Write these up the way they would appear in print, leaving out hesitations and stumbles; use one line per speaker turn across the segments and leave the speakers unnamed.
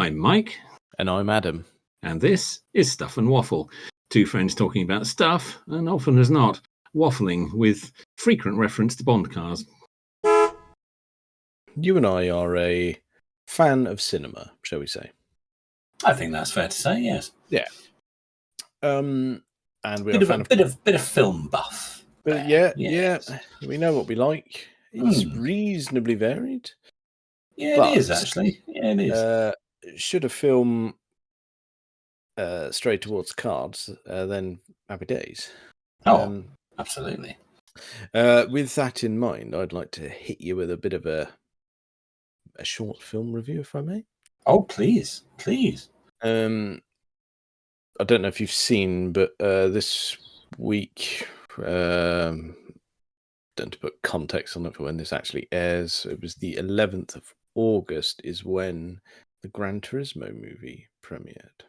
I'm Mike.
And I'm Adam.
And this is Stuff and Waffle. Two friends talking about stuff, and often as not, waffling with frequent reference to Bond cars.
You and I are a fan of cinema, shall we say?
I think that's fair to say, yes.
Yeah. And we're
bit of film buff.
But yeah, we know what we like. It's reasonably varied.
Yeah, it is actually. Yeah, it is.
Should a film stray towards cards, then happy days.
Absolutely.
With that in mind, I'd like to hit you with a bit of a short film review, if I may.
Oh, please.
I don't know if you've seen, but this week, don't to put context on it for when this actually airs, it was the 11th of August is when the Gran Turismo movie premiered.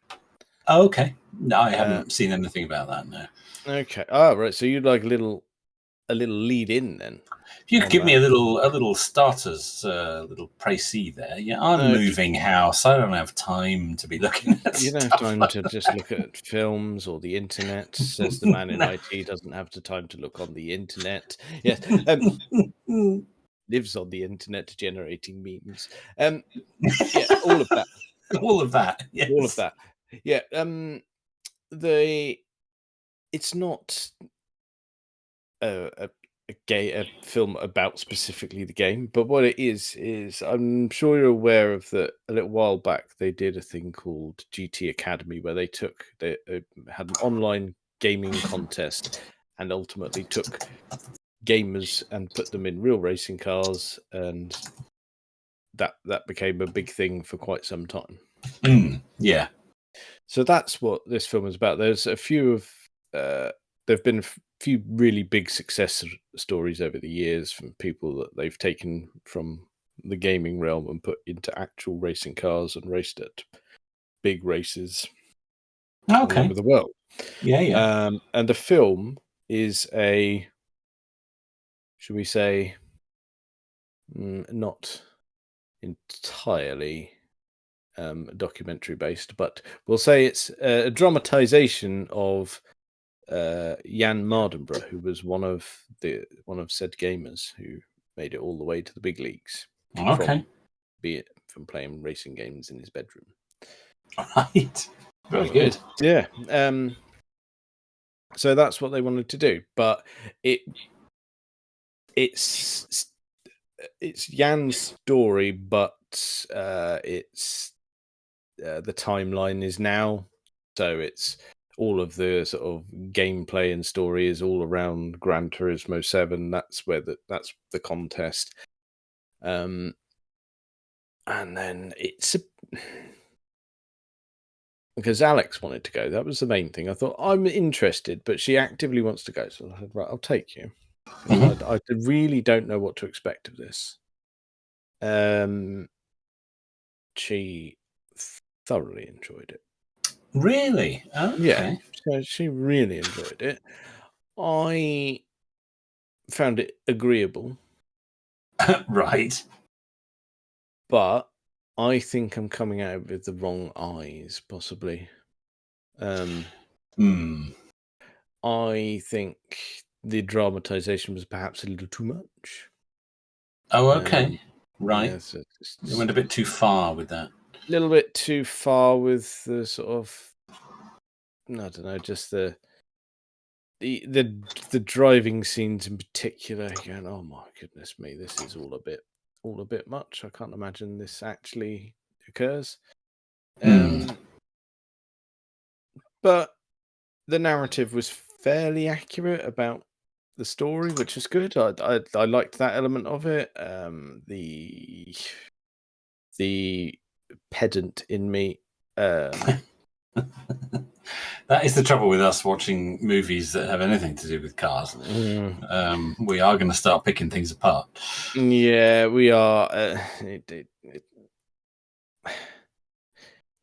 Oh, okay. No, I haven't seen anything about that, no.
Okay. Oh, right. So you'd like a little lead in then?
If you could give me a little starters, little précis there. Yeah, I'm moving house. I don't have time to be looking at
You don't have time to just look at films or the internet. Says the man in IT doesn't have the time to look on the internet. Yes. Lives on the internet generating memes. Yeah, all of that.
All of that. Yes.
All of that. Yeah. It's not a film about specifically the game, but what it is I'm sure you're aware of that. A little while back they did a thing called GT Academy where they had an online gaming contest and ultimately took gamers and put them in real racing cars, and that became a big thing for quite some time.
Yeah.
So that's what this film is about. There's a few of there've been a few really big success stories over the years from people that they've taken from the gaming realm and put into actual racing cars and raced at big races all over the world.
Yeah.
And the film is should we say, not entirely documentary based, but we'll say it's a dramatization of Jan Mardenborough, who was one of said gamers who made it all the way to the big leagues. From playing racing games in his bedroom.
Right. Very good.
Yeah. So that's what they wanted to do, but it's Jan's story, but it's the timeline is now, so it's all of the sort of gameplay and story is all around Gran Turismo 7. That's where that's the contest. And then because Alex wanted to go. That was the main thing. I thought, I'm interested, but she actively wants to go. So I said, right, I'll take you. I really don't know what to expect of this. She thoroughly enjoyed it.
Really? Okay.
Yeah, she really enjoyed it. I found it agreeable.
Right.
But I think I'm coming out with the wrong eyes, possibly. I think the dramatization was perhaps a little too much.
Oh, okay. Right.
Yeah, so
it went a bit too far with that.
A little bit too far with the sort of, I don't know, just the driving scenes in particular. Going, oh my goodness me, this is all a bit much. I can't imagine this actually occurs. But the narrative was fairly accurate about the story, which is good. I liked that element of it. The pedant in me.
That is the trouble with us watching movies that have anything to do with cars. We are going to start picking things apart.
Yeah, we are.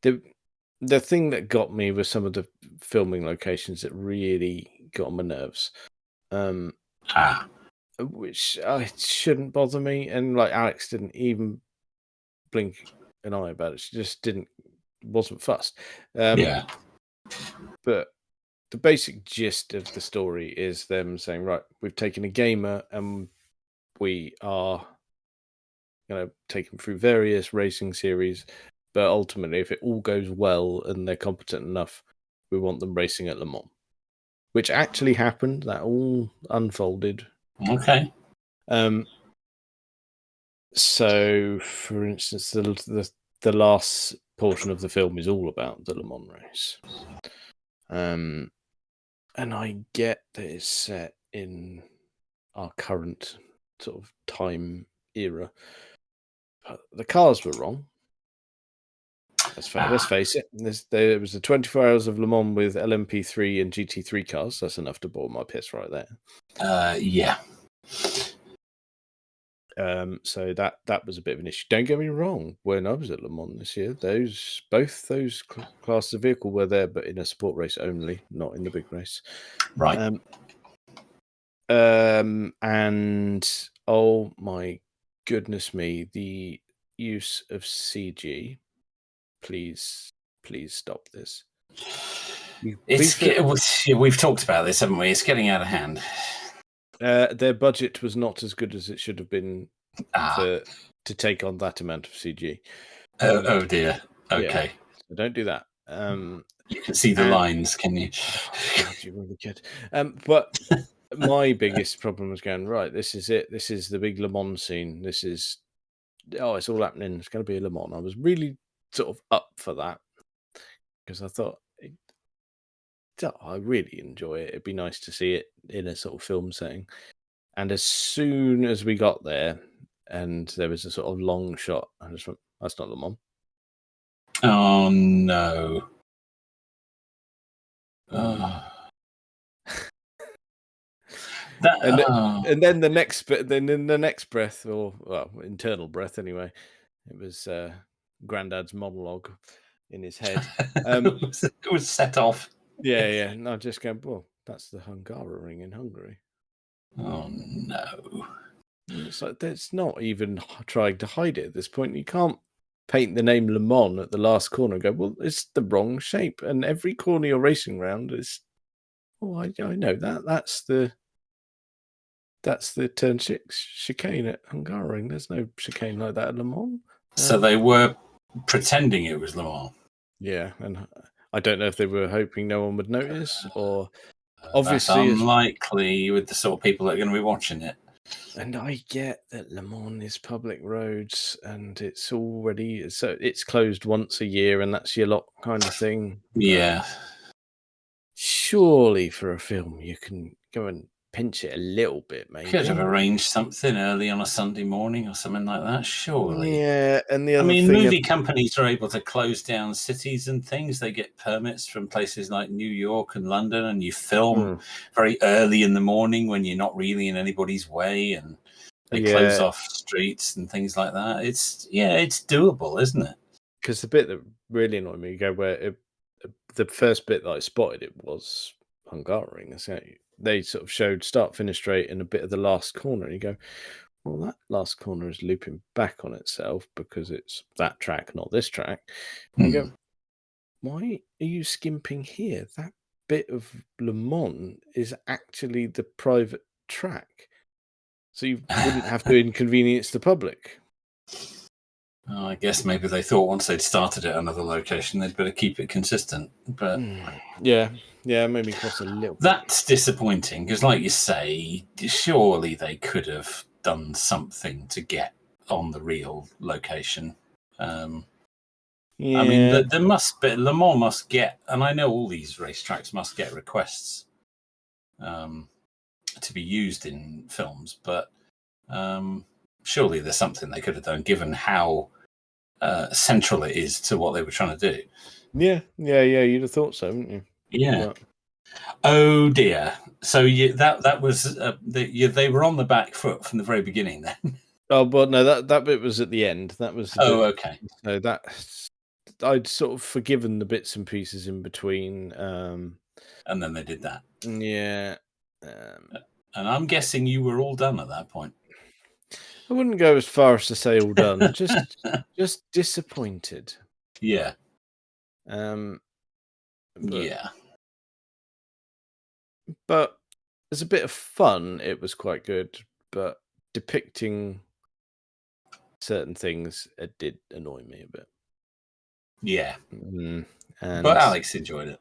The thing that got me was some of the filming locations that really got on my nerves. Which shouldn't bother me. And like Alex didn't even blink an eye about it. She just wasn't fussed.
Yeah.
But the basic gist of the story is them saying, right, we've taken a gamer and we are going to take them through various racing series. But ultimately, if it all goes well and they're competent enough, we want them racing at Le Mans, which actually happened. That all unfolded.
Okay.
So, for instance, the last portion of the film is all about the Le Mans race. And I get that it's set in our current sort of time era. But the cars were wrong. Let's face it. There was the 24 Hours of Le Mans with LMP3 and GT3 cars. That's enough to bore my piss right there.
Yeah.
So that was a bit of an issue. Don't get me wrong. When I was at Le Mans this year, both those classes of vehicle were there, but in a sport race only, not in the big race.
Right.
And oh my goodness me, the use of CG. Please stop this.
We've talked about this, haven't we? It's getting out of hand.
Their budget was not as good as it should have been to take on that amount of CG.
Oh dear. Okay.
Yeah, so don't do that.
You can see the lines, can you?
God, you really could. But my biggest problem was going, right, this is it. This is the big Le Mans scene. It's all happening. It's going to be a Le Mans. I was really sort of up for that because I thought, I really enjoy it. It'd be nice to see it in a sort of film setting. And as soon as we got there and there was a sort of long shot, I just went, that's not Le Mans.
Oh, no.
And then the next bit, then in the next breath, or well, internal breath anyway, it was Grandad's monologue in his head.
It was set off.
Yeah. And I just go, well, that's the Hungaroring in Hungary.
Oh no!
It's like that's not even trying to hide it at this point. You can't paint the name Le Mans at the last corner and go, well, it's the wrong shape. And every corner you're racing around is, I know that. That's the turn 6 chicane at Hungaroring. There's no chicane like that at Le Mans.
So they were pretending it was Le Mans.
Yeah, and I don't know if they were hoping no one would notice, or obviously
that's unlikely with the sort of people that are going to be watching it.
And I get that Le Mans is public roads, and it's closed once a year, and that's your lot kind of thing.
Yeah.
Surely for a film you can go and pinch it a little bit, maybe.
Could have arranged something early on a Sunday morning or something like that, surely.
Yeah, and the other
movie companies are able to close down cities and things. They get permits from places like New York and London, and you film very early in the morning when you're not really in anybody's way, and they close off streets and things like that. It's doable, isn't it?
Because the bit that really annoyed me, the first bit that I spotted it was Hungaroring. So they sort of showed start, finish straight, and a bit of the last corner. And you go, well, that last corner is looping back on itself because it's that track, not this track. And you go, why are you skimping here? That bit of Le Mans is actually the private track. So you wouldn't have to inconvenience the public.
Oh, I guess maybe they thought once they'd started at another location, they'd better keep it consistent. But
yeah, maybe cost a little.
That's disappointing because, like you say, surely they could have done something to get on the real location. I mean, there must be Le Mans must get, and I know all these racetracks must get requests to be used in films, but surely there's something they could have done given how central it is to what they were trying to do.
Yeah, you'd have thought so, wouldn't you?
Yeah. But... Oh dear. So that was they were on the back foot from the very beginning then.
Oh, but no, that bit was at the end. That was
okay.
So that I'd sort of forgiven the bits and pieces in between.
And then they did that.
Yeah.
And I'm guessing you were all done at that point.
I wouldn't go as far as to say all done. Just disappointed.
Yeah.
But,
Yeah.
But as a bit of fun, it was quite good. But depicting certain things, it did annoy me a bit.
Yeah.
And
But Alex enjoyed it.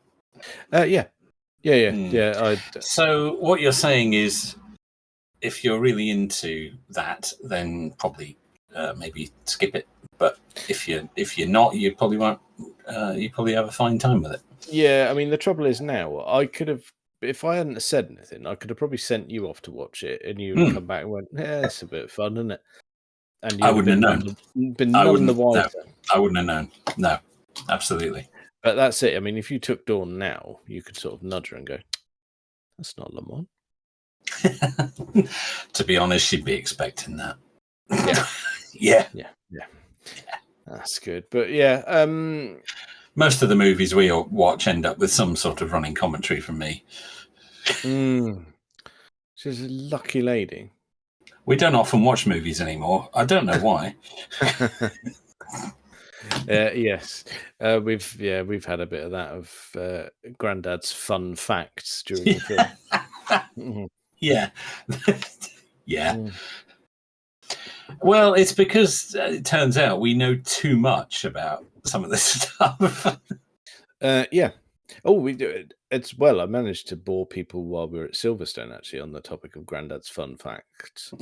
Yeah.
So what you're saying is, if you're really into that, then probably maybe skip it. But if you're not, you probably won't. You probably have a fine time with it.
Yeah, I mean, the trouble is now, I could have, if I hadn't said anything, I could have probably sent you off to watch it, and you would have come back and went, "Yeah, it's a bit of fun, isn't it?" And you
I
would
wouldn't
have
have known.
been none the wiser.
No, I wouldn't have known. No, absolutely.
But that's it. I mean, if you took Dawn now, you could sort of nudge her and go, "That's not Le Mans."
To be honest, she'd be expecting that.
Yeah.
Yeah.
That's good. But yeah,
most of the movies we watch end up with some sort of running commentary from me.
She's a lucky lady.
We don't often watch movies anymore. I don't know why.
Yes, we've had a bit of that of Grandad's fun facts during the film.
Yeah. Yeah. Well, it's because it turns out we know too much about some of this stuff.
Yeah. Oh, we do it. It's well. I managed to bore people while we were at Silverstone, actually, on the topic of Grandad's fun facts.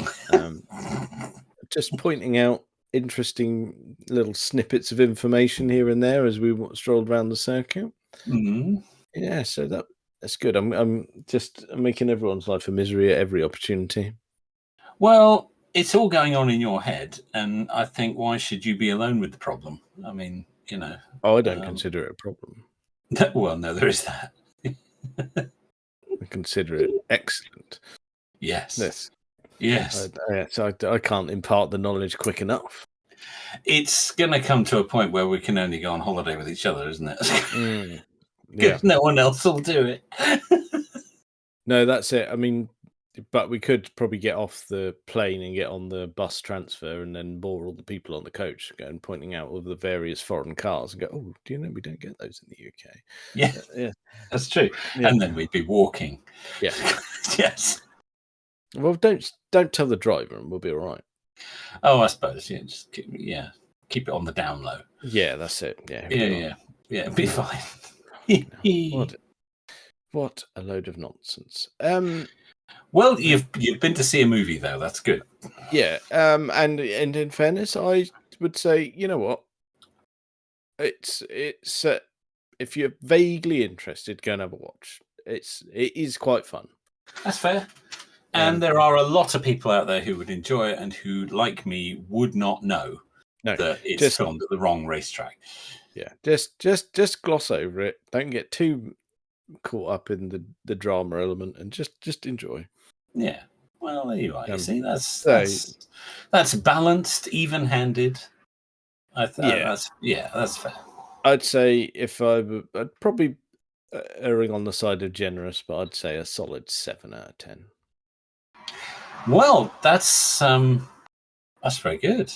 Just pointing out interesting little snippets of information here and there as we strolled around the circuit.
Mm-hmm.
Yeah, so that's good. I'm just making everyone's life a misery at every opportunity.
Well, it's all going on in your head, and I think, why should you be alone with the problem? I mean, you know.
Oh, I don't consider it a problem.
Well, no, there is that.
I consider it excellent.
Yes.
So I can't impart the knowledge quick enough.
It's going to come to a point where we can only go on holiday with each other, isn't it?
Yeah.
No one else will do it.
No, that's it. I mean, but we could probably get off the plane and get on the bus transfer and then bore all the people on the coach, going pointing out all the various foreign cars and go, "Oh, do you know we don't get those in the UK?"
Yeah, that's true.
Yeah.
And then we'd be walking.
Yeah.
Yes.
Well, don't tell the driver, and we'll be all right.
Oh, I suppose. Yeah, just keep it on the down low.
Yeah, that's it. Yeah,
it'll be fine.
What a load of nonsense.
Well, you've been to see a movie though. That's good.
Yeah. And in fairness, I would say, you know what? It's if you're vaguely interested, go and have a watch. It is quite fun.
That's fair. And there are a lot of people out there who would enjoy it and who, like me, would not know that it's filmed at the wrong racetrack.
Yeah, just gloss over it. Don't get too caught up in the drama element, and just enjoy.
Yeah. Well, there you are. You see, that's balanced, even-handed. That's fair.
I'd say I'd probably erring on the side of generous, but I'd say a solid 7 out of 10.
Well, that's very good.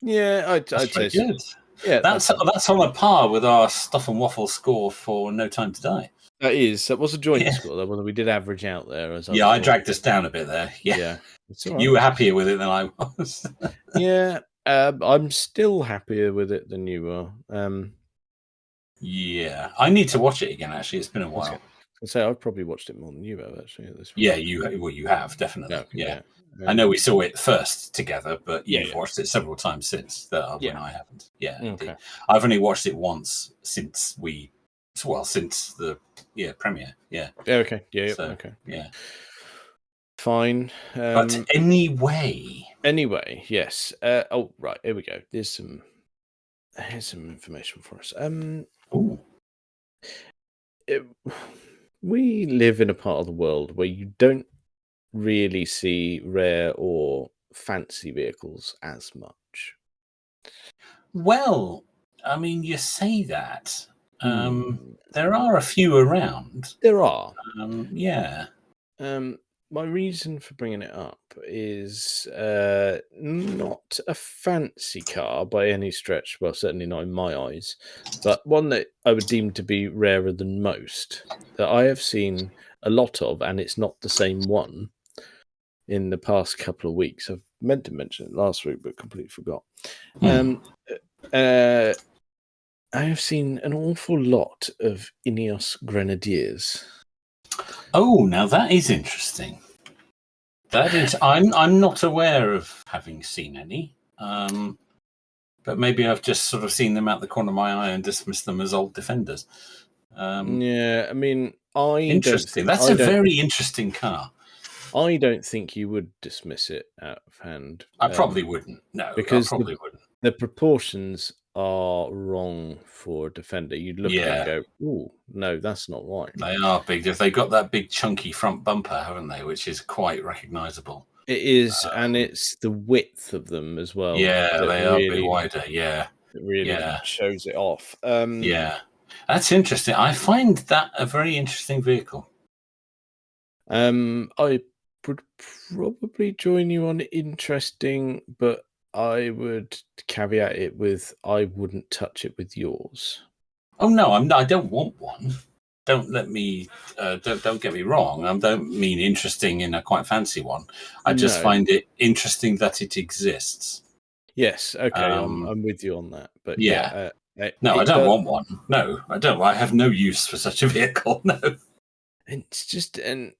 Yeah, I'd say
good.
So. Yeah,
that's on a par with our Stuff and Waffle score for No Time to Die.
That was a joint score though. Well, we did average out there.
I dragged us down a bit there. Yeah.
Right.
You were happier with it than I was.
Yeah, I'm still happier with it than you are.
Yeah, I need to watch it again. Actually, it's been a while.
So I've probably watched it more than you have actually at this point.
Yeah, you have definitely. Yeah. I know we saw it first together, but you've watched it several times since when I haven't. Yeah, okay. I've only watched it once since the premiere. Yeah.
Okay. Yeah.
So,
okay.
Yeah.
Fine.
But anyway,
yes. Oh, right. Here we go. Here's some information for us. We live in a part of the world where you don't really see rare or fancy vehicles as much.
Well, I mean, you say that. There are a few around.
There are.
Yeah.
my reason for bringing it up is not a fancy car by any stretch. Well, certainly not in my eyes, but one that I would deem to be rarer than most, that I have seen a lot of, and it's not the same one in the past couple of weeks. I've meant to mention it last week, but completely forgot. I have seen an awful lot of Ineos Grenadiers.
Oh, now that is interesting. That is, I'm not aware of having seen any, but maybe I've just sort of seen them out the corner of my eye and dismissed them as old Defenders.
Yeah, I mean,
interesting. That's a very interesting car.
I don't think you would dismiss it out of hand.
I probably wouldn't. No,
because
I probably wouldn't.
The proportions are wrong for a Defender. You'd look at it and go, "Oh, no, that's not right."
They are big. They've got that big chunky front bumper, haven't they? Which is quite recognisable.
It is, and it's the width of them as well.
Yeah, they are a bit wider. Yeah,
it really shows it off.
Yeah, that's interesting. I find that a very interesting vehicle.
I would probably join you on interesting, but I would caveat it with I wouldn't touch it with yours.
Oh no, I don't want one. Don't let me. Don't get me wrong. I don't mean interesting in a quite fancy one. I just find it interesting that it exists.
Yes. Okay. I'm with you on that. But
no, I don't want one. No, I don't. I have no use for such a vehicle. No.
It's just I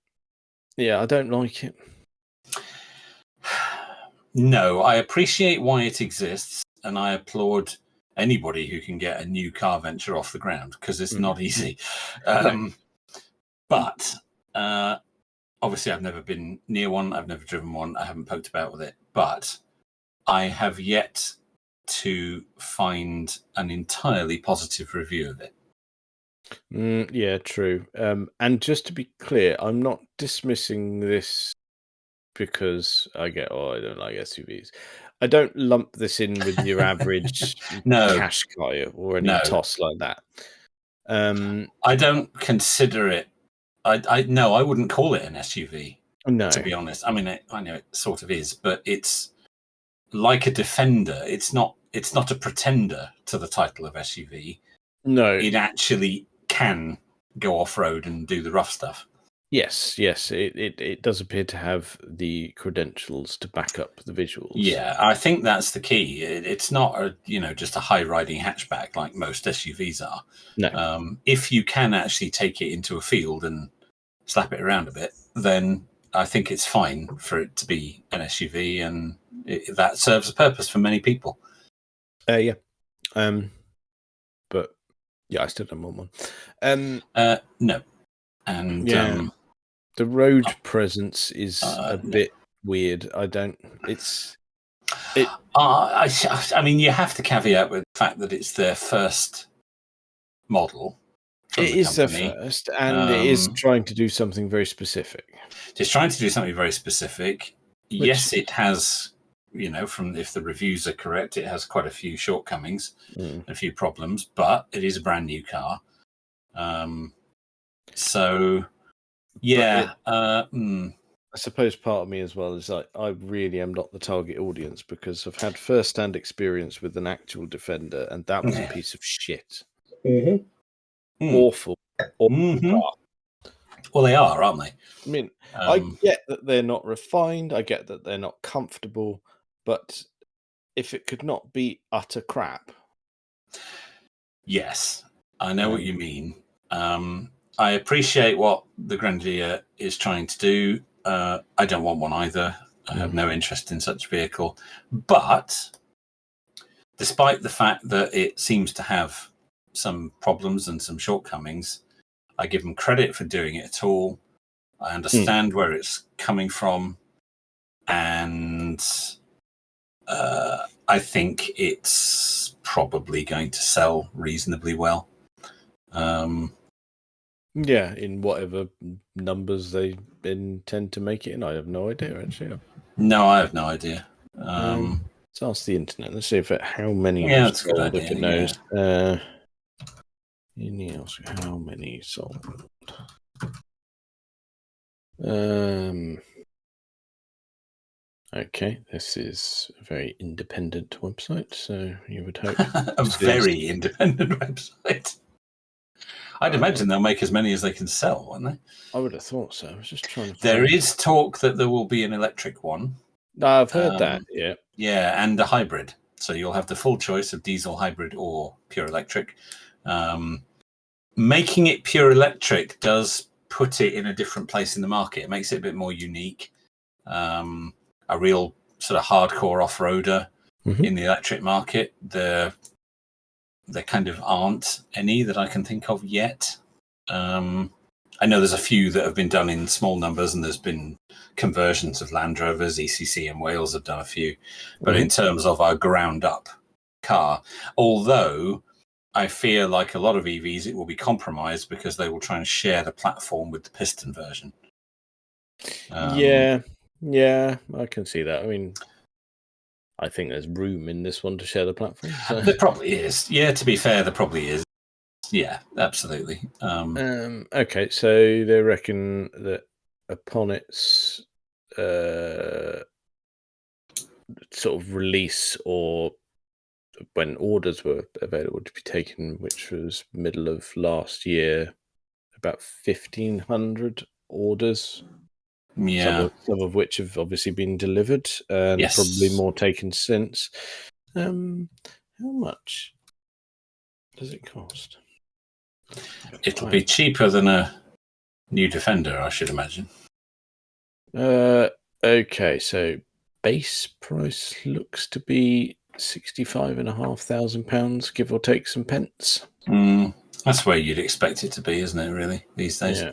don't like it.
No, I appreciate why it exists, and I applaud anybody who can get a new car venture off the ground because it's not easy. But obviously, I've never been near one. I've never driven one. I haven't poked about with it. But I have yet to find an entirely positive review of it.
Yeah, true. And just to be clear, I'm not dismissing this because I don't like SUVs. I don't lump this in with your average cash car or any toss like that.
I don't consider it. I wouldn't call it an SUV.
No,
to be honest. I mean, I know it sort of is, but it's like a Defender. It's not a pretender to the title of SUV.
No,
it actually can go off road and do the rough stuff.
Yes, it does appear to have the credentials to back up the visuals.
Yeah, I think that's the key. It's not just a high riding hatchback like most SUVs are.
No,
if you can actually take it into a field and slap it around a bit, then I think it's fine for it to be an SUV, and that serves a purpose for many people.
Yeah. But yeah, I still don't want one.
No, and
the road presence is a bit weird. I don't. It's.
I mean, you have to caveat with the fact that it's their first model.
It is their first, and it is trying to do something very specific.
It's trying to do something very specific. Yes, it has. If the reviews are correct, it has quite a few shortcomings, a few problems, but it is a brand new car. So, yeah.
I suppose part of me as well is like I really am not the target audience because I've had first-hand experience with an actual Defender, and that was a piece of shit. Awful.
Well, they are, aren't they?
I mean, I get that they're not refined. I get that they're not comfortable. But if it could not be utter crap.
Yes, I know what you mean. I appreciate what the Grenadier is trying to do. I don't want one either. I have no interest in such a vehicle. But despite the fact that it seems to have some problems and some shortcomings, I give them credit for doing it at all. I understand where it's coming from. And I think it's probably going to sell reasonably well.
Yeah, in whatever numbers they intend to make it in. I have no idea, actually.
No, I have no idea.
Let's ask the internet. Let's see how many
that's sold,
a good idea, if it knows. Ineos, how many sold? Okay, this is a very independent website, so you would hope
A very independent website. I'd imagine they'll make as many as they can sell, won't they?
I would have thought so. I was just trying to.
There is talk that there will be an electric one.
No, I've heard that. Yeah.
Yeah, and a hybrid. So you'll have the full choice of diesel, hybrid, or pure electric. Making it pure electric does put it in a different place in the market. It makes it a bit more unique. A real sort of hardcore off-roader in the electric market. There kind of aren't any that I can think of yet. I know there's a few that have been done in small numbers, and there's been conversions of Land Rovers. ECC and Wales have done a few. But in terms of a ground-up car, although I fear, like a lot of EVs, it will be compromised because they will try and share the platform with the piston version.
Yeah, I can see that. I mean, I think there's room in this one to share the platform. So.
There probably is. Yeah, to be fair, there probably is. Yeah, absolutely.
Okay, so they reckon that upon its sort of release, or when orders were available to be taken, which was middle of last year, about 1,500 orders.
Yeah.
Some of which have obviously been delivered, and probably more taken since. How much does it cost?
It'll be cheaper than a new Defender, I should imagine.
Okay, so base price looks to be £65,500, give or take some pence.
That's where you'd expect it to be, isn't it, really, these days?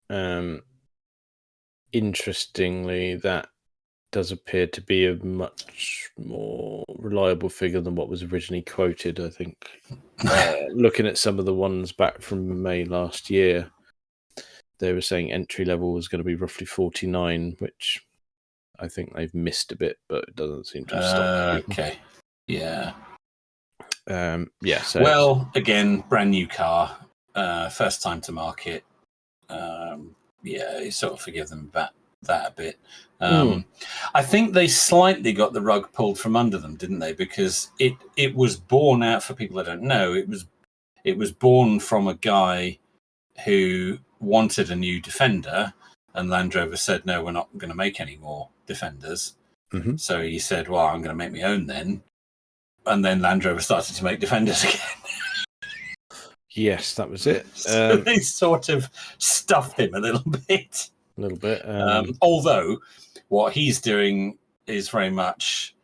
Yeah. Interestingly, that does appear to be a much more reliable figure than what was originally quoted, I think. Looking at some of the ones back from May last year, they were saying entry level was going to be roughly 49, which I think they've missed a bit, but it doesn't seem to have stopped.
Okay. Yeah.
Yeah. So
well, again, brand new car, first time to market. Yeah, you sort of forgive them that a bit. I think they slightly got the rug pulled from under them, didn't they? Because it was born out, for people that don't know, it was born from a guy who wanted a new Defender, and Land Rover said, no, we're not going to make any more Defenders. So he said, well, I'm going to make my own then. And then Land Rover started to make Defenders again.
Yes, that was it.
So they sort of stuffed him a little bit.
A little bit.
Although what he's doing is very much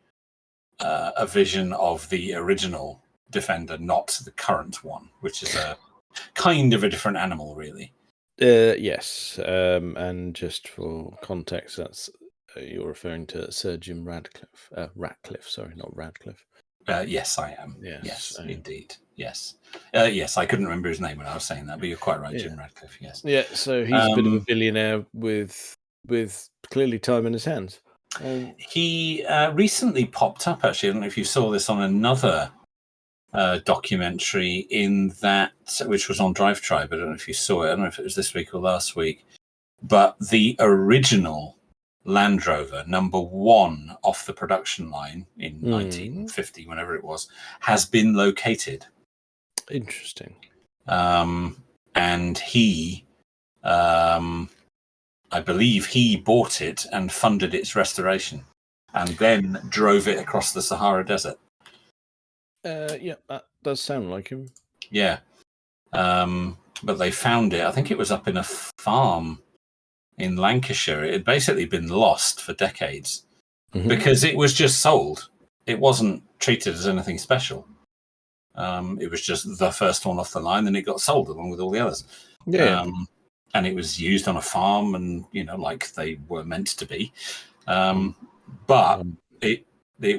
a vision of the original Defender, not the current one, which is a kind of a different animal, really.
Yes. And just for context, that's you're referring to Sir Jim Radcliffe. Ratcliffe, sorry, not Radcliffe.
Yes, I am. Yes, indeed. Yes. Yes, I couldn't remember his name when I was saying that, but you're quite right, Jim Radcliffe, yes.
Yeah, so he's a bit of a billionaire with clearly time in his hands.
He recently popped up, actually. I don't know if you saw this on another documentary which was on Drive Tribe. I don't know if you saw it. I don't know if it was this week or last week. But the original Land Rover, number 1 off the production line in 1950, whenever it was, has been located.
Interesting.
And he, I believe he bought it and funded its restoration and then drove it across the Sahara Desert.
Yeah, that does sound like him.
Yeah. But they found it. I think it was up in a farm in Lancashire. It had basically been lost for decades because it was just sold. It wasn't treated as anything special. It was just the first one off the line, and it got sold along with all the others.
Yeah.
And it was used on a farm, and like they were meant to be. But it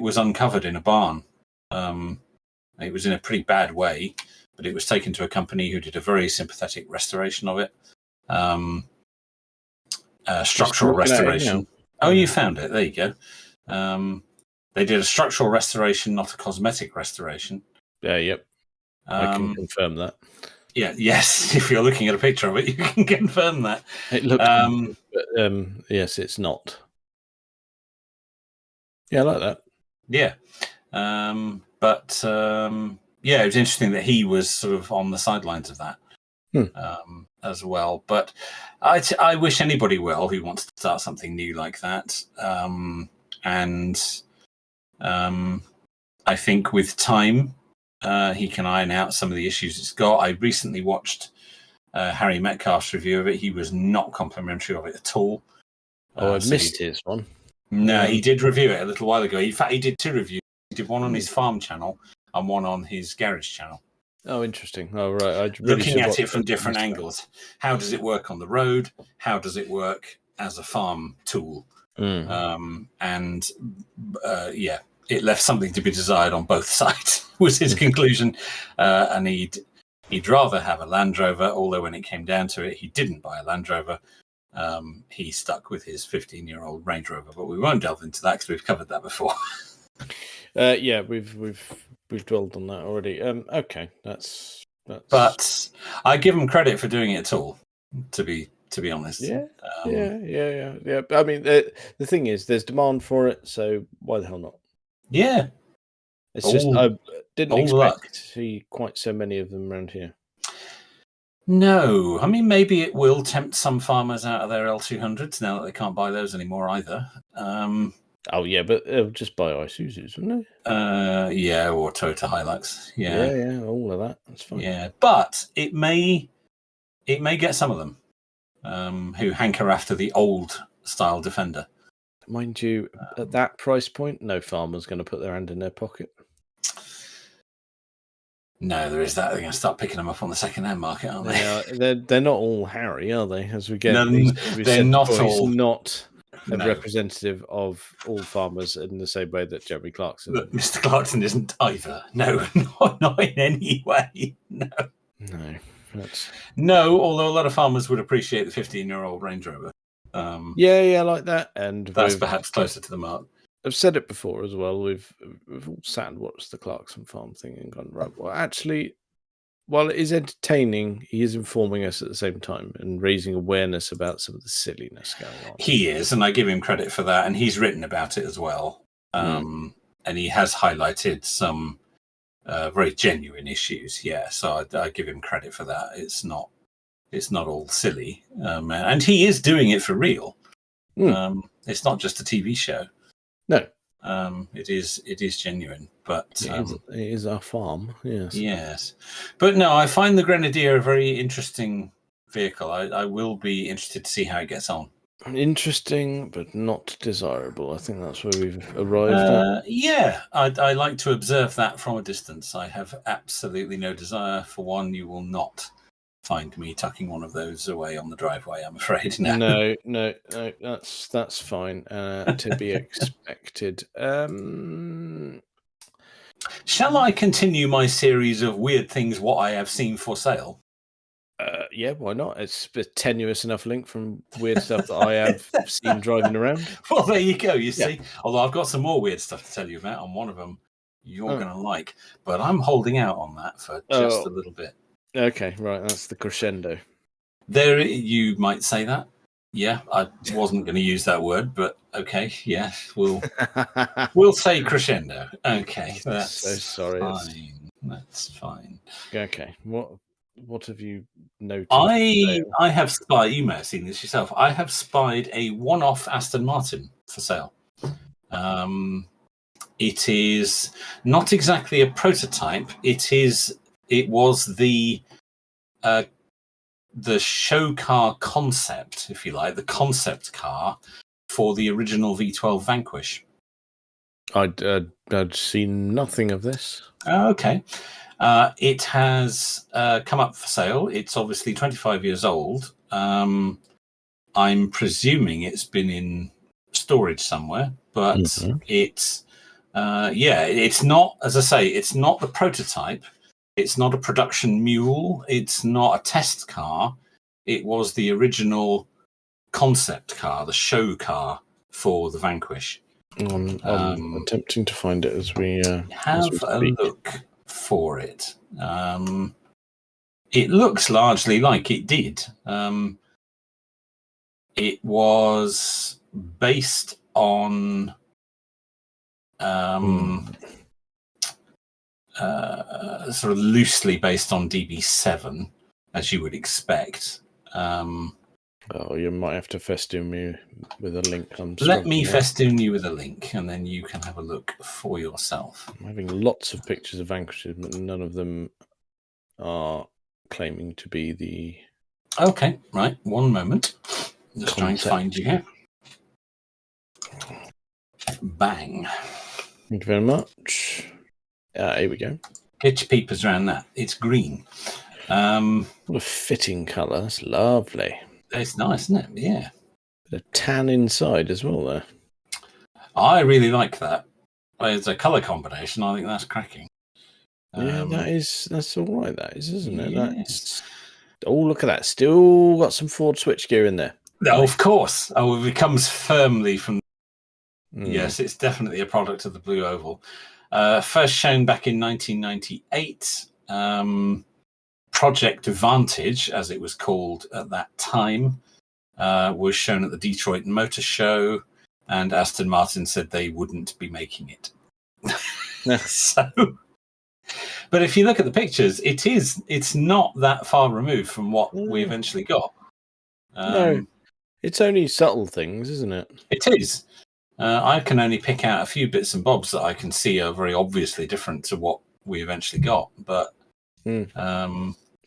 was uncovered in a barn. It was in a pretty bad way, but it was taken to a company who did a very sympathetic restoration of it. Structural restoration. Oh, you found it. There you go. They did a structural restoration, not a cosmetic restoration.
Yeah, yep. I can confirm that.
Yeah, yes. If you're looking at a picture of it, you can confirm that.
It looks, yes, it's not. Yeah, I like that.
Yeah, yeah, it was interesting that he was sort of on the sidelines of that as well. But I wish anybody well who wants to start something new like that. I think with time, he can iron out some of the issues it's got. I recently watched Harry Metcalf's review of it. He was not complimentary of it at all.
Oh, I missed his one.
No, he did review it a little while ago. In fact, he did 2 reviews. He did one on his farm channel and one on his garage channel.
Oh, interesting. Oh, right.
Looking at it from different angles. How does it work on the road? How does it work as a farm tool? Yeah, it left something to be desired on both sides, was his conclusion. And he'd rather have a Land Rover, although when it came down to it, he didn't buy a Land Rover. He stuck with his 15-year-old Range Rover, but we won't delve into that because we've covered that before.
Yeah, we've dwelled on that already. Okay, that's.
But I give him credit for doing it at all. To be honest.
Yeah. I mean, the thing is, there's demand for it, so why the hell not?
Yeah.
It's just I didn't expect to see quite so many of them around here.
No, I mean, maybe it will tempt some farmers out of their L200s now that they can't buy those anymore either.
Oh yeah, but they'll just buy Isuzus, wouldn't they?
Yeah, or Toyota Hilux.
Yeah, all of that. That's fine.
Yeah, but it may get some of them who hanker after the old style Defender.
Mind you, at that price point, no farmer's going to put their hand in their pocket.
No, there is that. They're going to start picking them up on the second-hand market, aren't they?
They're not all Harry, are they? As we get,
they're not all.
He's not a representative of all farmers in the same way that Jeremy Clarkson.
But Mr. Clarkson isn't either. No, not in any way. No. No, although a lot of farmers would appreciate the 15-year-old Range Rover.
Yeah, I like that. And
that's perhaps closer to the mark.
I've said it before as well. We've all sat and watched the Clarkson farm thing and gone, right, well, actually, while it is entertaining, he is informing us at the same time and raising awareness about some of the silliness going on.
He is, and I give him credit for that. And he's written about it as well. And he has highlighted some very genuine issues. Yeah, so I give him credit for that. It's not all silly. And he is doing it for real. It's not just a TV show.
No.
It is genuine, but
it is our farm.
Yes, but no, I find the Grenadier a very interesting vehicle. I will be interested to see how it gets on.
Interesting, but not desirable. I think that's where we've arrived at.
Yeah, I like to observe that from a distance. I have absolutely no desire for one. You will not find me tucking one of those away on the driveway, I'm afraid.
No, that's fine. To be expected.
Shall I continue my series of weird things what I have seen for sale?
Yeah, why not? It's a tenuous enough link from weird stuff that I have seen driving around.
Well, there you go, you see. Although I've got some more weird stuff to tell you about, and one of them you're going to like. But I'm holding out on that for just a little bit.
Okay, right. That's the crescendo.
There, you might say that. Yeah, I wasn't going to use that word, but okay. Yeah, we'll say crescendo. Okay, that's
so sorry.
Fine. That's fine.
Okay, what have you noticed?
I have spied. You may have seen this yourself. I have spied a one-off Aston Martin for sale. It is not exactly a prototype. It was the show car concept, if you like, the concept car for the original V12 Vanquish.
I'd seen nothing of this.
Okay. It has come up for sale. It's obviously 25 years old. I'm presuming it's been in storage somewhere, but it's not, as I say, it's not the prototype. It's not a production mule. It's not a test car. It was the original concept car, the show car for the Vanquish.
I'm attempting to find it as we
have a look for it. It looks largely like it did. It was based on sort of loosely based on DB7, as you would expect.
You might have to festoon me with a link.
Let me festoon you with a link, and then you can have a look for yourself.
I'm having lots of pictures of Vanquish, but none of them are claiming to be the...
Okay, right. One moment. Just trying to find you here. Bang.
Thank you very much. Here we go.
Get your peepers around that. It's green.
What a fitting colour. That's lovely.
It's nice, isn't it? Yeah.
Bit of tan inside as well there.
I really like that. It's a colour combination. I think that's cracking.
Yeah, that's all right, that is, isn't it?
Yes.
Look at that. Still got some Ford switchgear in there.
Oh, of course. Oh, it comes firmly from...
Yes,
it's definitely a product of the Blue Oval. First shown back in 1998. Project Vantage, as it was called at that time, was shown at the Detroit Motor Show, and Aston Martin said they wouldn't be making it. But if you look at the pictures, it's not that far removed from what we eventually got.
No, it's only subtle things, isn't it?
It is. I can only pick out a few bits and bobs that I can see are very obviously different to what we eventually got, but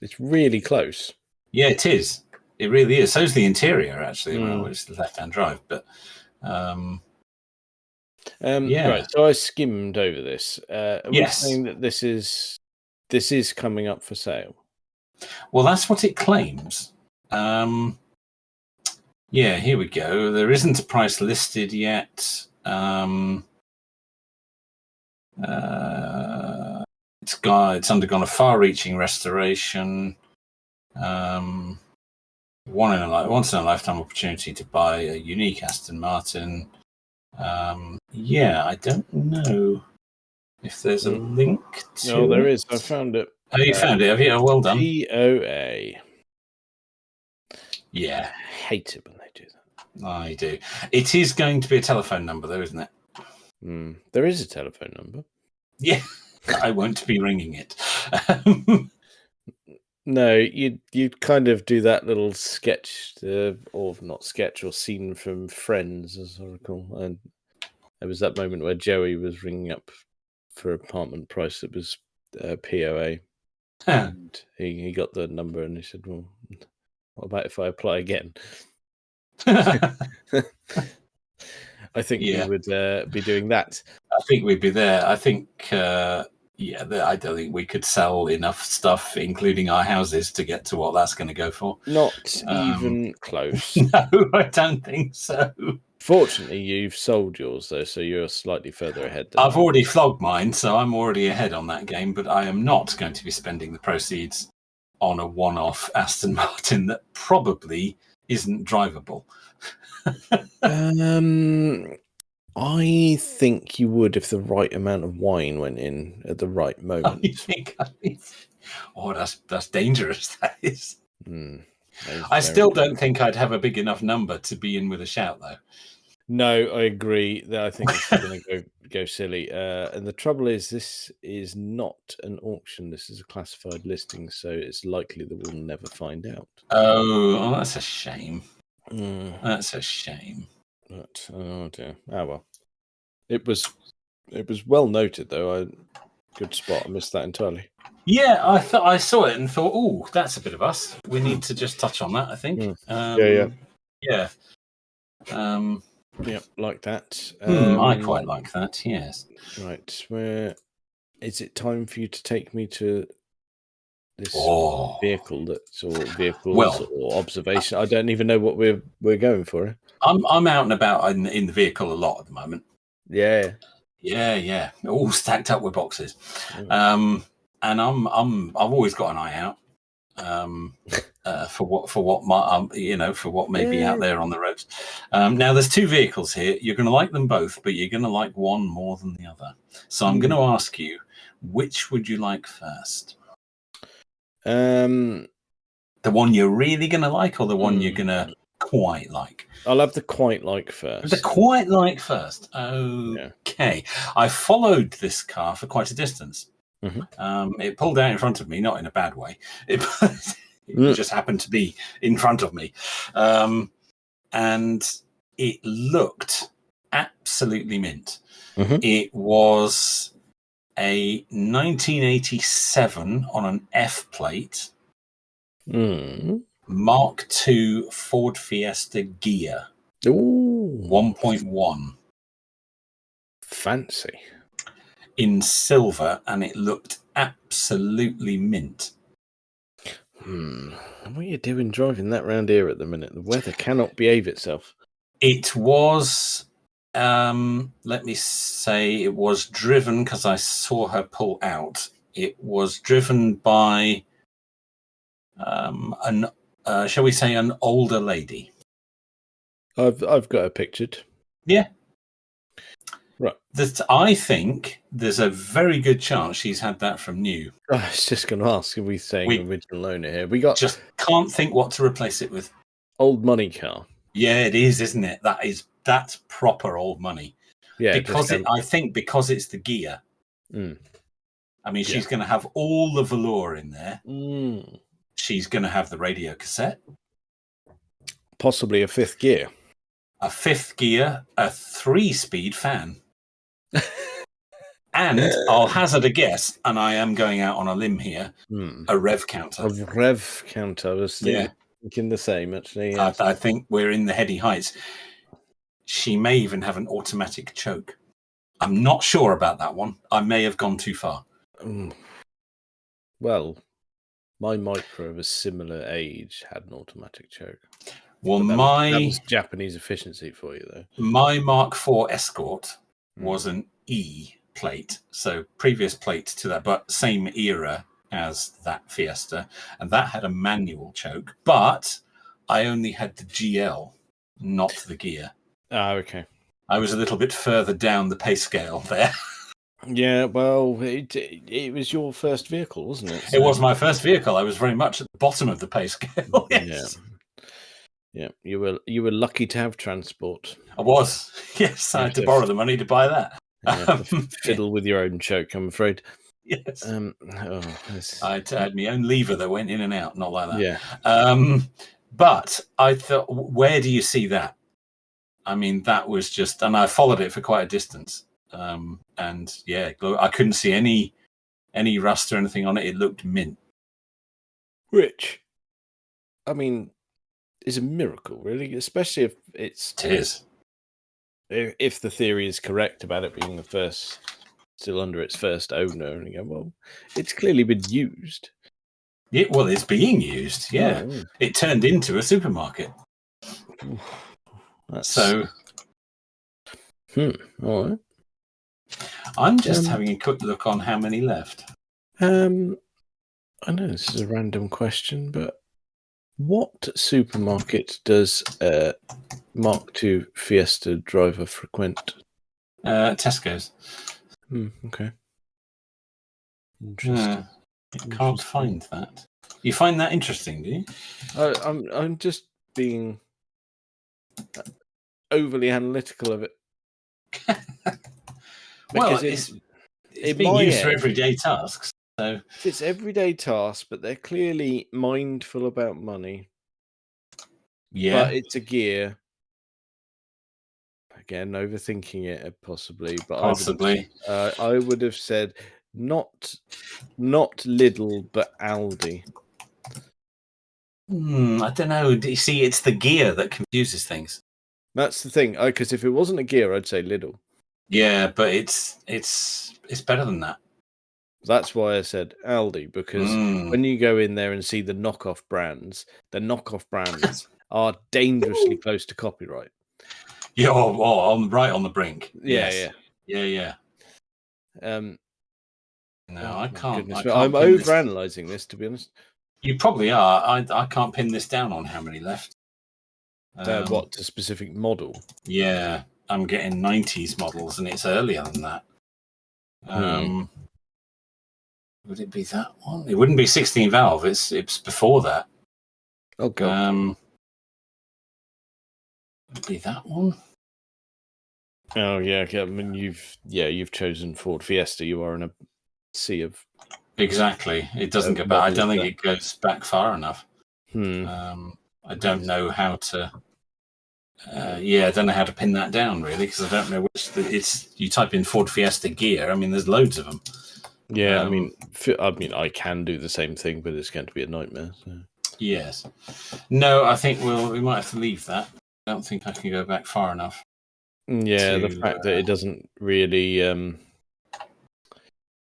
it's really close.
Yeah, it is. It really is. So's the interior, actually. Well, it's the left-hand drive, but
Right. So I skimmed over this. Are we
Yes.
saying that this is coming up for sale?
Well, that's what it claims. Yeah, here we go. There isn't a price listed yet. It's undergone a far-reaching restoration. Once in a lifetime opportunity to buy a unique Aston Martin. I don't know if there's a link to
No, there is. I found it.
Oh, you found it, have you? Oh, well done.
TOA.
Yeah.
I hate it when they do that.
I do. It is going to be a telephone number, though, isn't it?
There is a telephone number.
Yeah. I won't be ringing it.
No, you'd kind of do that little sketch, or not sketch, or scene from Friends, as I recall. And there was that moment where Joey was ringing up for apartment price that was POA. And he got the number and he said, well, what about if I apply again? I think we would be doing that.
I think we'd be there. I think, I don't think we could sell enough stuff, including our houses, to get to what that's going to go for.
Not even close.
No, I don't think so.
Fortunately, you've sold yours, though, so you're slightly further ahead.
I've already flogged mine, so I'm already ahead on that game, but I am not going to be spending the proceeds on a one-off Aston Martin that probably isn't drivable.
I think you would if the right amount of wine went in at the right moment.
You think? Oh, that's dangerous, that is. I still don't think I'd have a big enough number to be in with a shout, though.
No, I agree. I think it's going to go silly. And the trouble is, this is not an auction. This is a classified listing, so it's likely that we'll never find out.
Oh, that's a shame. That's a shame.
But oh dear. Oh well. It was well noted, though. Good spot. I missed that entirely.
Yeah, I saw it and thought, oh, that's a bit of us. We need to just touch on that, I think.
Yeah. Yeah, like that.
I quite like that, yes.
Right. Where is it time for you to take me to this vehicle or observation? I don't even know what we're going for.
I'm out and about in the vehicle a lot at the moment.
Yeah.
All stacked up with boxes. And I've always got an eye out for what may be out there on the roads. Now there's two vehicles here. You're going to like them both, but you're going to like one more than the other. So I'm going to ask you, which would you like first?
The
one you're really going to like, or the one you're going to quite like?
I'll have the quite like first.
The quite like first. Okay. I followed this car for quite a distance. It pulled out in front of me, not in a bad way. It just happened to be in front of me. And it looked absolutely mint. It was a 1987 on an F plate. Mark II Ford Fiesta Ghia. 1.1.
Fancy.
In silver, and it looked absolutely mint.
What are you doing driving that round here at the minute? The weather cannot behave itself.
It was, let me say, it was driven, because I saw her pull out. It was driven by shall we say, an older lady.
I've got her pictured.
Yeah.
Right.
I think there's a very good chance she's had that from new.
I was just going to ask, are we saying original owner here? We got
just can't think what to replace it with.
Old money car.
Yeah, it is, isn't it? That's proper old money.
Yeah,
because I think because it's the Ghia. I mean, she's going to have all the velour in there. She's going to have the radio cassette.
Possibly a fifth gear.
A fifth gear, a 3-speed fan. And I'll hazard a guess, and I am going out on a limb here, a rev counter.
A rev counter. I was thinking the same, actually. Yes.
I think we're in the heady heights. She may even have an automatic choke. I'm not sure about that one. I may have gone too far.
Well, my Micra of a similar age had an automatic choke.
Well, that
was Japanese efficiency for you, though.
My Mark IV Escort was an E plate, so previous plate to that, but same era as that Fiesta, and that had a manual choke, but I only had the GL, not the Ghia.
Ah, okay.
I was a little bit further down the pay scale there.
Yeah, well, it was your first vehicle, wasn't it?
So... It was my first vehicle. I was very much at the bottom of the pay scale. Yes.
Yeah. You were lucky to have transport.
I was. Yes, I had to borrow the money to buy that.
Fiddle with your own choke, I'm afraid.
Yes. I had my own lever that went in and out, not like that.
Yeah.
But I thought, where do you see that? I mean, that was just, and I followed it for quite a distance. And yeah, I couldn't see any rust or anything on it. It looked mint.
Which, I mean, is a miracle, really, especially if
it is.
If the theory is correct about it being the first, still under its first owner, and you go, well, it's clearly been used.
Yeah, well, it's being used. Yeah, It turned into a supermarket. So,
all right.
I'm just having a quick look on how many left.
I know this is a random question, but what supermarket does Mark II Fiesta driver frequent?
Tesco's.
Okay.
Interesting. I can't find that. You find that interesting, do you?
I'm just being overly analytical of it.
Well, it's being used for everyday tasks. So
it's everyday tasks, but they're clearly mindful about money.
Yeah,
but it's a gear. Again, overthinking it possibly, but I would have said not Lidl, but Aldi.
I don't know. You see, it's the gear that confuses things.
That's the thing. Because if it wasn't a gear, I'd say Lidl.
Yeah, but it's better than that.
That's why I said Aldi, because when you go in there and see the knockoff brands are dangerously close to copyright.
Yeah, right on the brink.
Yeah.
No, I can't.
I'm overanalyzing this, to be honest.
You probably are. I can't pin this down on how many left.
What, a specific model?
Yeah, I'm getting 90s models, and it's earlier than that. Would it be that one? It wouldn't be 16 valve. It's before that.
Oh god.
Would it be that one?
Oh yeah. I mean, you've chosen Ford Fiesta. You are in a sea of.
Exactly. It doesn't go back. I don't think it goes back far enough. I don't know how to. I don't know how to pin that down really, because I don't know which. You type in Ford Fiesta gear. I mean, there's loads of them.
Yeah, I mean, I can do the same thing, but it's going to be a nightmare. So.
Yes. No, I think we might have to leave that. I don't think I can go back far enough.
Yeah, the fact that it doesn't really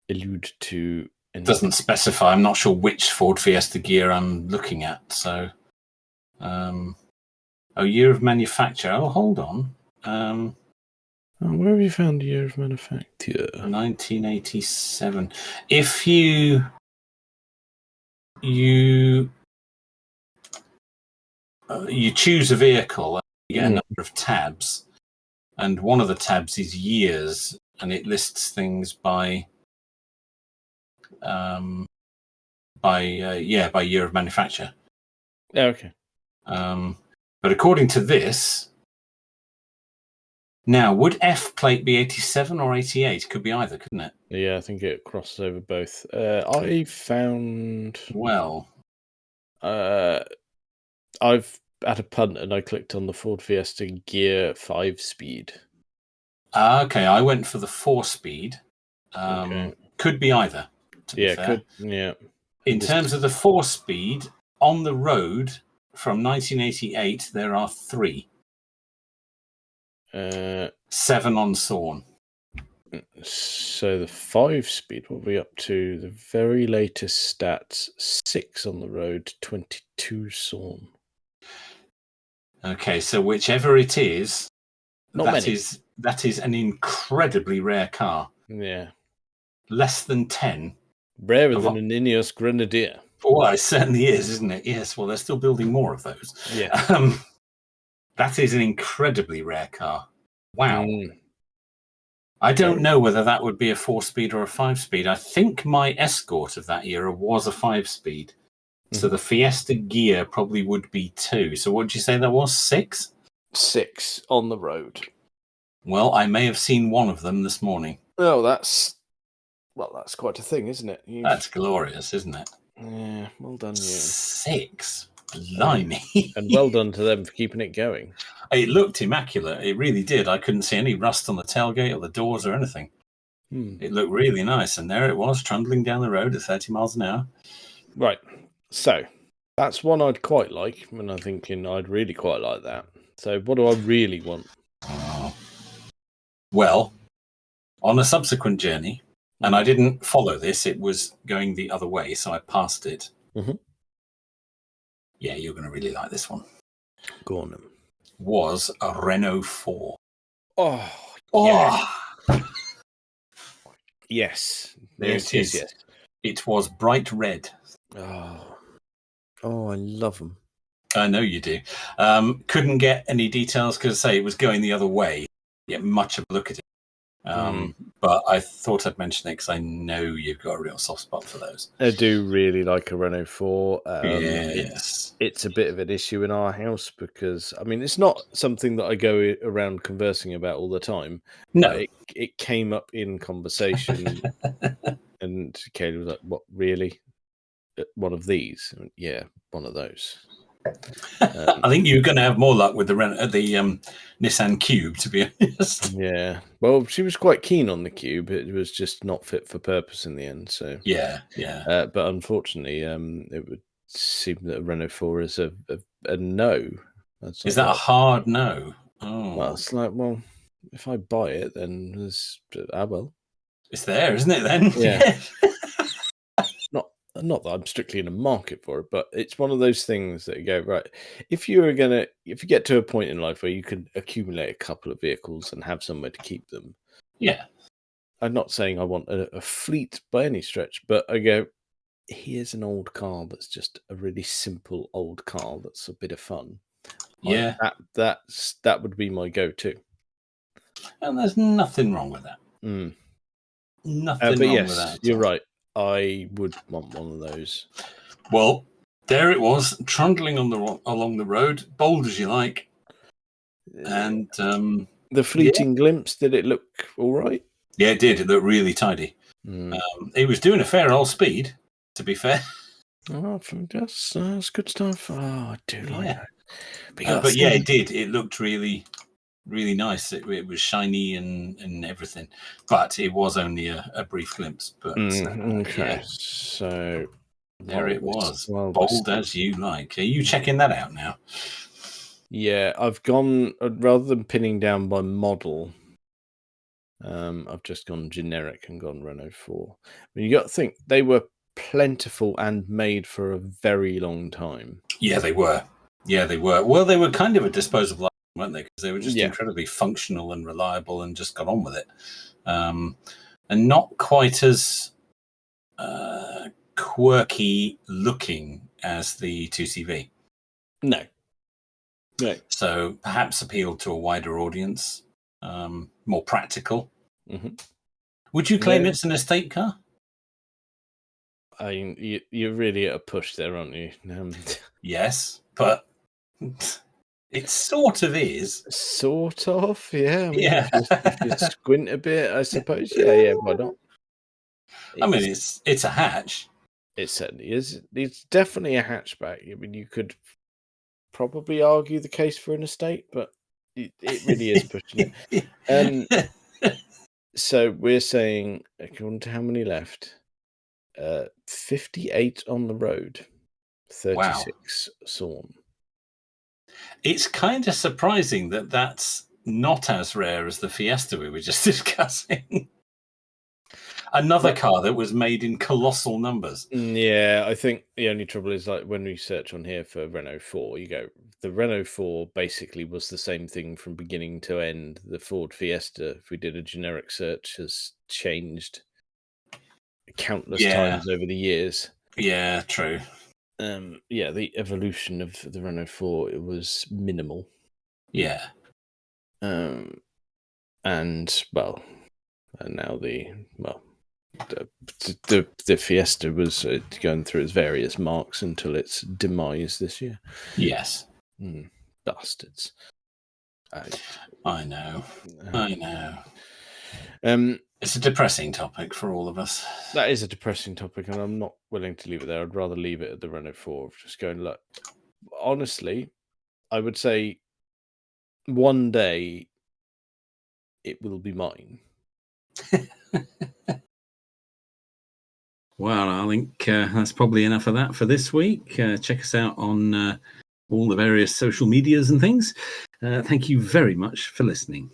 allude to.
Anything. Doesn't specify. I'm not sure which Ford Fiesta gear I'm looking at. So, year of manufacture. Oh, hold on.
Where have you found year of manufacture?
1987. If you choose a vehicle, you get a number of tabs, and one of the tabs is years, and it lists things by year of manufacture.
Yeah, okay.
But according to this, now would F plate be 87 or 88? Could be either, couldn't it?
Yeah, I think it crosses over both. I found.
Well,
I've had a punt and I clicked on the Ford Fiesta Gear 5-speed.
Okay, I went for the 4-speed.
Okay.
Could be either. To be fair. In terms of the 4-speed on the road from 1988, there are 3. 7 on Sawn.
So the 5-speed will be up to the very latest stats: 6 on the road, 22 Sawn.
Okay, so whichever it is,
that
is an incredibly rare car.
Yeah.
Less than 10.
Rarer than an Ineos Grenadier.
Well, it certainly is, isn't it? Yes, well, they're still building more of those.
Yeah.
That is an incredibly rare car. Wow. I don't know whether that would be a 4-speed or a 5-speed. I think my Escort of that era was a 5-speed. Mm-hmm. So the Fiesta gear probably would be 2. So what did you say that was? 6?
6 on the road.
Well, I may have seen one of them this morning.
Oh, that's quite a thing, isn't it?
That's glorious, isn't it?
Yeah, well done, you.
6. Blimey.
And well done to them for keeping it going.
It looked immaculate. It really did. I couldn't see any rust on the tailgate or the doors or anything. It looked really nice. And there it was, trundling down the road at 30 miles an hour.
Right. So that's one I'd quite like. And I'm thinking I'd really quite like that. So what do I really want?
Well, on a subsequent journey, and I didn't follow this, it was going the other way, so I passed it.
Mm-hmm.
Yeah, you're going to really like this one.
Go on then.
Was a Renault 4.
Oh,
yeah.
Yes.
There it is. Yes. It was bright red.
Oh, I love them.
I know you do. Couldn't get any details because, say, it was going the other way. Get much of a look at it. But I thought I'd mention it because I know you've got a real soft spot for those.
I do really like a Renault 4.
Yes.
It's a bit of an issue in our house because, I mean, it's not something that I go around conversing about all the time.
No.
It came up in conversation and Kayla was like, what, really? One of these? Yeah, one of those.
I think you're going to have more luck with the Nissan Cube, to be honest.
Yeah. Well, she was quite keen on the Cube. It was just not fit for purpose in the end. So
yeah.
But unfortunately, it would seem that a Renault 4 is a no.
Is that a hard no? Oh.
Well, it's like, well, if I buy it, then there's
it's there, isn't it? Then
yeah. Not that I'm strictly in a market for it, but it's one of those things that you go, right, if you get to a point in life where you can accumulate a couple of vehicles and have somewhere to keep them.
Yeah.
I'm not saying I want a fleet by any stretch, but I go, here's an old car that's just a really simple old car that's a bit of fun.
Yeah.
That would be my go-to.
And there's nothing wrong with that. Nothing wrong with that.
You're right. I would want one of those.
Well, there it was, trundling along the road, bold as you like. And
the fleeting glimpse, did it look all right?
Yeah, it did. It looked really tidy. It was doing a fair old speed, to be fair.
Oh, that's good stuff. Oh, I do like that.
But yeah, it did. It looked really, really nice. It was shiny and everything. But it was only a brief glimpse. But
okay, so
there it was. Bold as you like. Are you checking that out now?
Yeah, I've gone, rather than pinning down by model, I've just gone generic and gone Renault 4. I mean, you got to think, they were plentiful and made for a very long time.
Yeah, they were. Well, they were kind of a disposable item, weren't they? Because they were just incredibly functional and reliable and just got on with it. And not quite as quirky looking as the 2CV.
No.
So perhaps appealed to a wider audience, more practical.
Mm-hmm.
Would you claim it's an estate car?
I mean, you're really at a push there, aren't you?
Yes, but it sort of is.
Sort of, yeah. I mean, if you squint a bit, I suppose. Yeah, why not?
It's a hatch.
It certainly is. It's definitely a hatchback. I mean, you could probably argue the case for an estate, but it really is pushing it. So we're saying, according to how many left, 58 on the road, 36 sawn.
It's kind of surprising that that's not as rare as the Fiesta we were just discussing. Another car that was made in colossal numbers.
Yeah, I think the only trouble is, like, when we search on here for Renault 4, you go, the Renault 4 basically was the same thing from beginning to end. The Ford Fiesta, if we did a generic search, has changed countless times over the years.
Yeah, true.
The evolution of the Renault 4, it was minimal.
Yeah.
And now the Fiesta was going through its various marks until its demise this year.
Yes.
Bastards.
I know. It's a depressing topic for all of us.
That is a depressing topic, and I'm not willing to leave it there. I'd rather leave it at the Renault 4. Just going, look, honestly, I would say one day it will be mine.
Well, I think that's probably enough of that for this week. Check us out on all the various social medias and things. Thank you very much for listening.